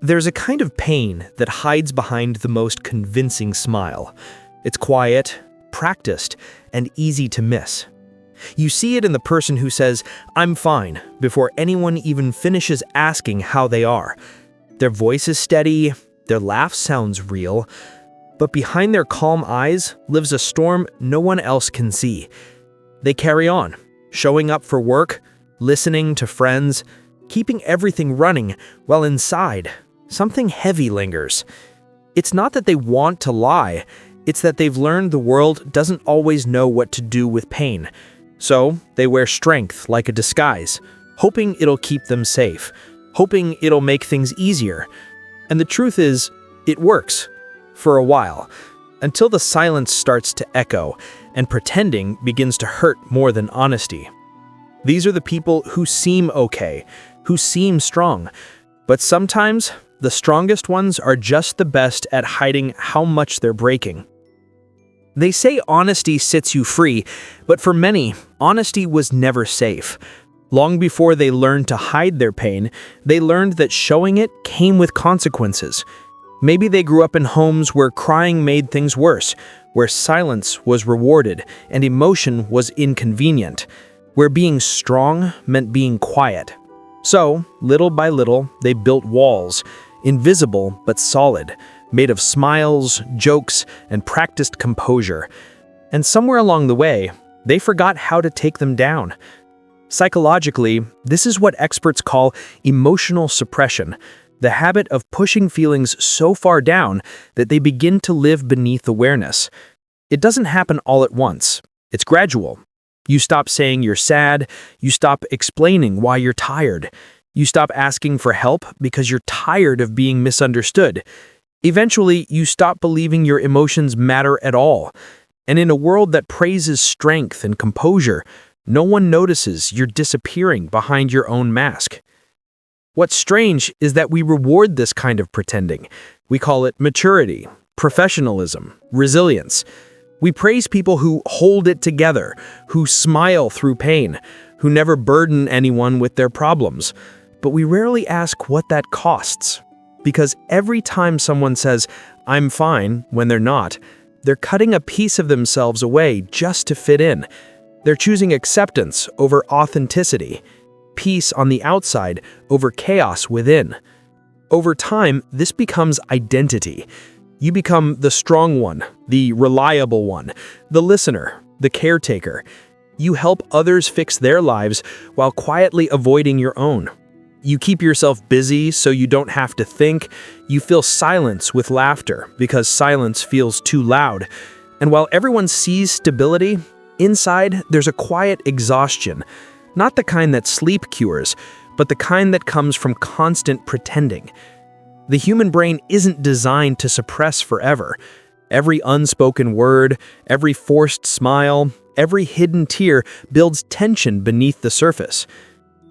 There's a kind of pain that hides behind the most convincing smile. It's quiet, practiced, and easy to miss. You see it in the person who says, "I'm fine," before anyone even finishes asking how they are. Their voice is steady, their laugh sounds real, but behind their calm eyes lives a storm no one else can see. They carry on, showing up for work, listening to friends, keeping everything running, while inside, something heavy lingers. It's not that they want to lie, it's that they've learned the world doesn't always know what to do with pain. So they wear strength like a disguise, hoping it'll keep them safe, hoping it'll make things easier. And the truth is, it works. For a while, until the silence starts to echo and pretending begins to hurt more than honesty. These are the people who seem okay, who seem strong, but sometimes the strongest ones are just the best at hiding how much they're breaking. They say honesty sets you free, but for many, honesty was never safe. Long before they learned to hide their pain, they learned that showing it came with consequences. Maybe they grew up in homes where crying made things worse, where silence was rewarded and emotion was inconvenient, where being strong meant being quiet. So, little by little, they built walls, invisible but solid, made of smiles, jokes, and practiced composure. And somewhere along the way, they forgot how to take them down. Psychologically, this is what experts call emotional suppression, the habit of pushing feelings so far down that they begin to live beneath awareness. It doesn't happen all at once. It's gradual. You stop saying you're sad, you stop explaining why you're tired, you stop asking for help because you're tired of being misunderstood. Eventually, you stop believing your emotions matter at all. And in a world that praises strength and composure, no one notices you're disappearing behind your own mask. What's strange is that we reward this kind of pretending. We call it maturity, professionalism, resilience. We praise people who hold it together, who smile through pain, who never burden anyone with their problems. But we rarely ask what that costs. Because every time someone says, "I'm fine," when they're not, they're cutting a piece of themselves away just to fit in. They're choosing acceptance over authenticity, peace on the outside over chaos within. Over time, this becomes identity. You become the strong one, the reliable one, the listener, the caretaker. You help others fix their lives while quietly avoiding your own. You keep yourself busy so you don't have to think. You fill silence with laughter because silence feels too loud. And while everyone sees stability, inside there's a quiet exhaustion. Not the kind that sleep cures, but the kind that comes from constant pretending. The human brain isn't designed to suppress forever. Every unspoken word, every forced smile, every hidden tear builds tension beneath the surface.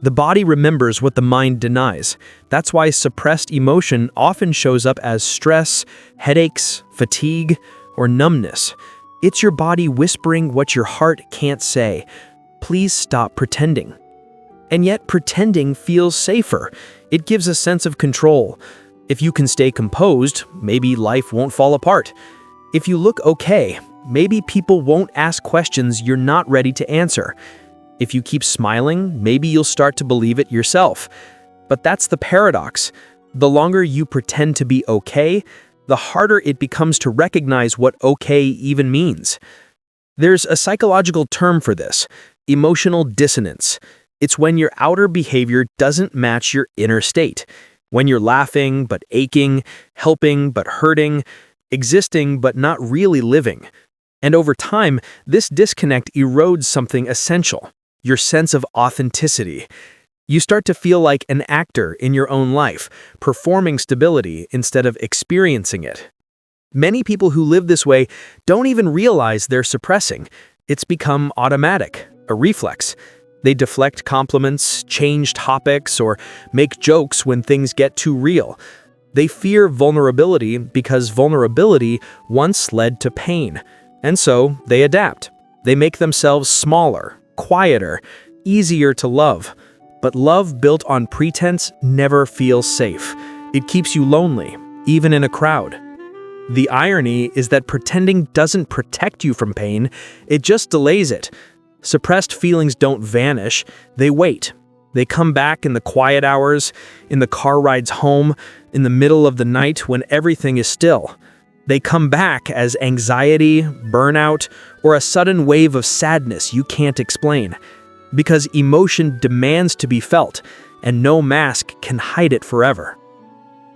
The body remembers what the mind denies. That's why suppressed emotion often shows up as stress, headaches, fatigue, or numbness. It's your body whispering what your heart can't say. Please stop pretending. And yet pretending feels safer. It gives a sense of control. If you can stay composed, maybe life won't fall apart. If you look okay, maybe people won't ask questions you're not ready to answer. If you keep smiling, maybe you'll start to believe it yourself. But that's the paradox. The longer you pretend to be okay, the harder it becomes to recognize what okay even means. There's a psychological term for this, emotional dissonance. It's when your outer behavior doesn't match your inner state. When you're laughing but aching, helping but hurting, existing but not really living. And over time, this disconnect erodes something essential. Your sense of authenticity. You start to feel like an actor in your own life, performing stability instead of experiencing it. Many people who live this way don't even realize they're suppressing. It's become automatic, a reflex. They deflect compliments, change topics, or make jokes when things get too real. They fear vulnerability because vulnerability once led to pain. And so they adapt. They make themselves smaller, quieter, easier to love. But love built on pretense never feels safe. It keeps you lonely, even in a crowd. The irony is that pretending doesn't protect you from pain, it just delays it. Suppressed feelings don't vanish, they wait. They come back in the quiet hours, in the car rides home, in the middle of the night when everything is still. They come back as anxiety, burnout, or a sudden wave of sadness you can't explain. Because emotion demands to be felt, and no mask can hide it forever.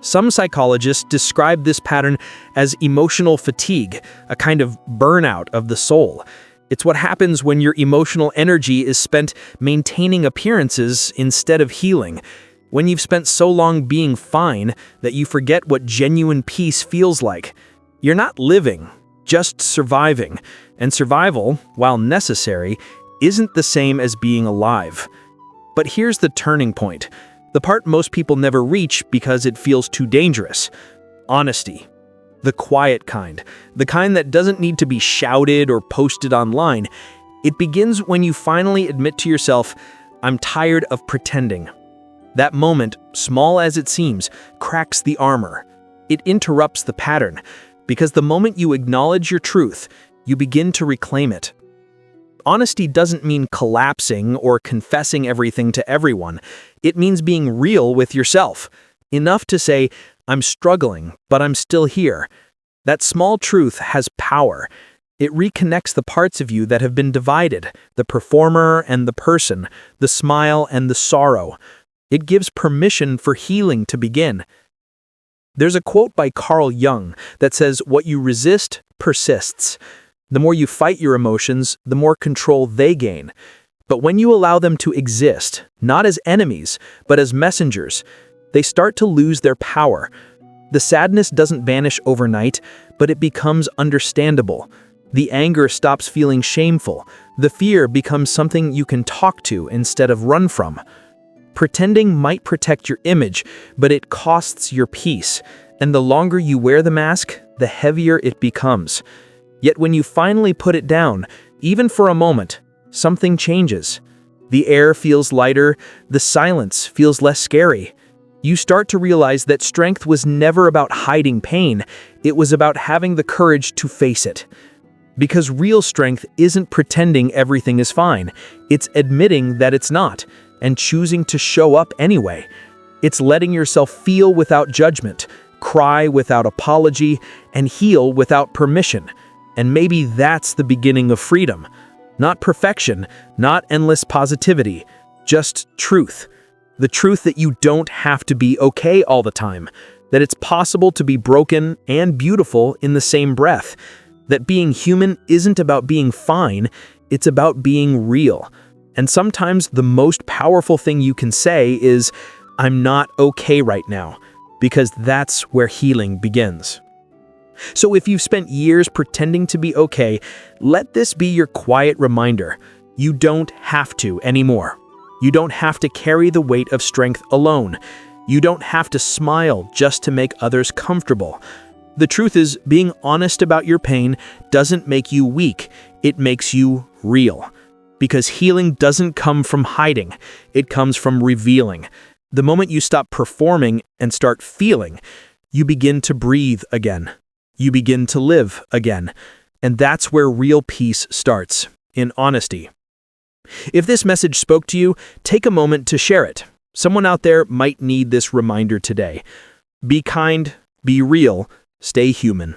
Some psychologists describe this pattern as emotional fatigue, a kind of burnout of the soul. It's what happens when your emotional energy is spent maintaining appearances instead of healing. When you've spent so long being fine that you forget what genuine peace feels like. You're not living, just surviving. And survival, while necessary, isn't the same as being alive. But here's the turning point. The part most people never reach because it feels too dangerous. Honesty. The quiet kind. The kind that doesn't need to be shouted or posted online. It begins when you finally admit to yourself, I'm tired of pretending. That moment, small as it seems, cracks the armor. It interrupts the pattern. Because the moment you acknowledge your truth, you begin to reclaim it. Honesty doesn't mean collapsing or confessing everything to everyone. It means being real with yourself. Enough to say, I'm struggling, but I'm still here. That small truth has power. It reconnects the parts of you that have been divided, the performer and the person, the smile and the sorrow. It gives permission for healing to begin. There's a quote by Carl Jung that says, what you resist persists. The more you fight your emotions, the more control they gain. But when you allow them to exist, not as enemies, but as messengers, they start to lose their power. The sadness doesn't vanish overnight, but it becomes understandable. The anger stops feeling shameful. The fear becomes something you can talk to instead of run from. Pretending might protect your image, but it costs your peace. And the longer you wear the mask, the heavier it becomes. Yet when you finally put it down, even for a moment, something changes. The air feels lighter, the silence feels less scary. You start to realize that strength was never about hiding pain, it was about having the courage to face it. Because real strength isn't pretending everything is fine, it's admitting that it's not, and choosing to show up anyway. It's letting yourself feel without judgment, cry without apology, and heal without permission. And maybe that's the beginning of freedom. Not perfection, not endless positivity, just truth. The truth that you don't have to be okay all the time. That it's possible to be broken and beautiful in the same breath. That being human isn't about being fine, it's about being real. And sometimes the most powerful thing you can say is, I'm not okay right now, because that's where healing begins. So if you've spent years pretending to be okay, let this be your quiet reminder. You don't have to anymore. You don't have to carry the weight of strength alone. You don't have to smile just to make others comfortable. The truth is, being honest about your pain doesn't make you weak. It makes you real. Because healing doesn't come from hiding. It comes from revealing. The moment you stop performing and start feeling, you begin to breathe again. You begin to live again. And that's where real peace starts, in honesty. If this message spoke to you, take a moment to share it. Someone out there might need this reminder today. Be kind, be real, stay human.